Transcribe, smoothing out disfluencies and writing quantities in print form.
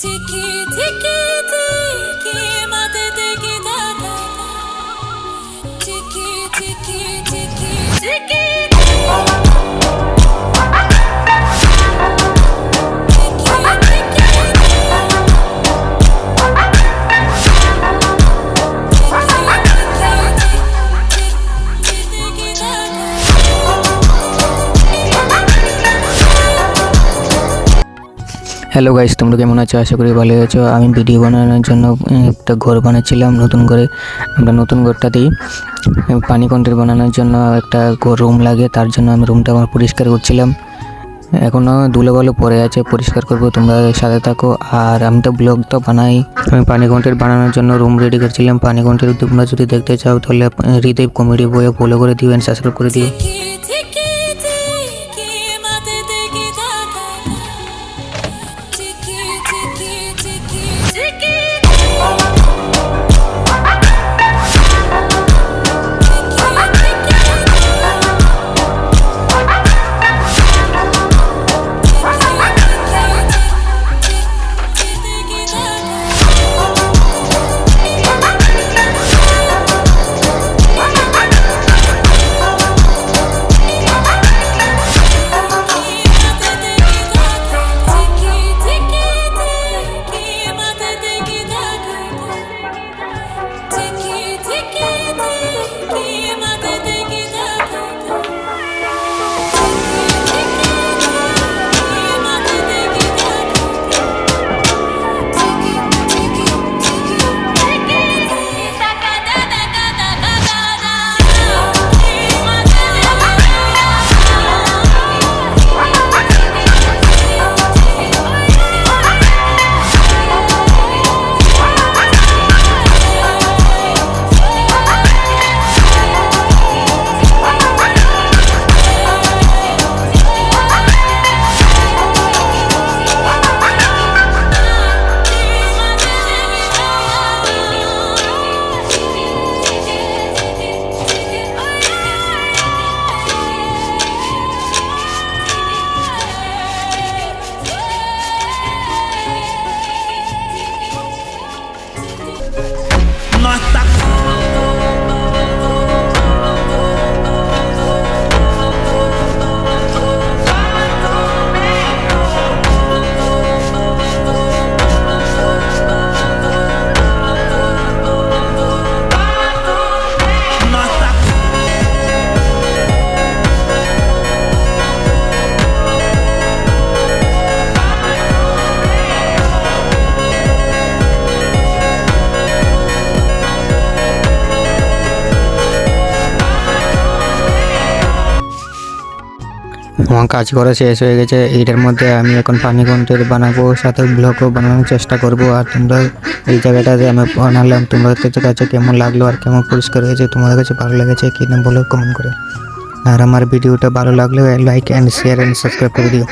Tiki tiki tiki madde gidada. Tiki tiki tiki tiki. Hello guys, তোমরা কেমন আছো? আশা করি ভালো আছো। আমি ভিডিও বানানোর জন্য একটা ঘর বানাচ্ছিলাম নতুন করে। আমরা নতুন ঘরটাতেই পানি কন্টেনার বানানোর জন্য একটা রুম লাগে, তার জন্য আমি রুমটা আমার পরিষ্কার করছিলাম। এখনও ধুলোবালু পড়ে আছে, পরিষ্কার করব, তোমরা সাথে থাকো। আর আমি তো ব্লগটা বানাই। আমি পানি কন্টেনার বানানোর জন্য রুম রেডি করছিলাম। পানি কন্টেনার তোমরা যদি দেখতে চাও তাহলে হৃদয় কমেডি বইয়ে ফলো করে দিও, সাবস্ক্রাইব করে দিও। আমার কাজ করা শেষ হয়ে গেছে। এইটার মধ্যে আমি এখন পানি কন্টেনার বানাবো, সাথে ব্লগও বানানোর চেষ্টা করব। আর তোমরা এই জায়গাটাতে আমি বানালাম, তোমাদের কাছে কেমন লাগলো আর কেমন পরিষ্কার হয়েছে, তোমাদের কাছে ভালো লেগেছে কি না বলে কমেন্ট করে। আর আমার ভিডিওটা ভালো লাগলে like and share and subscribe করে দিও।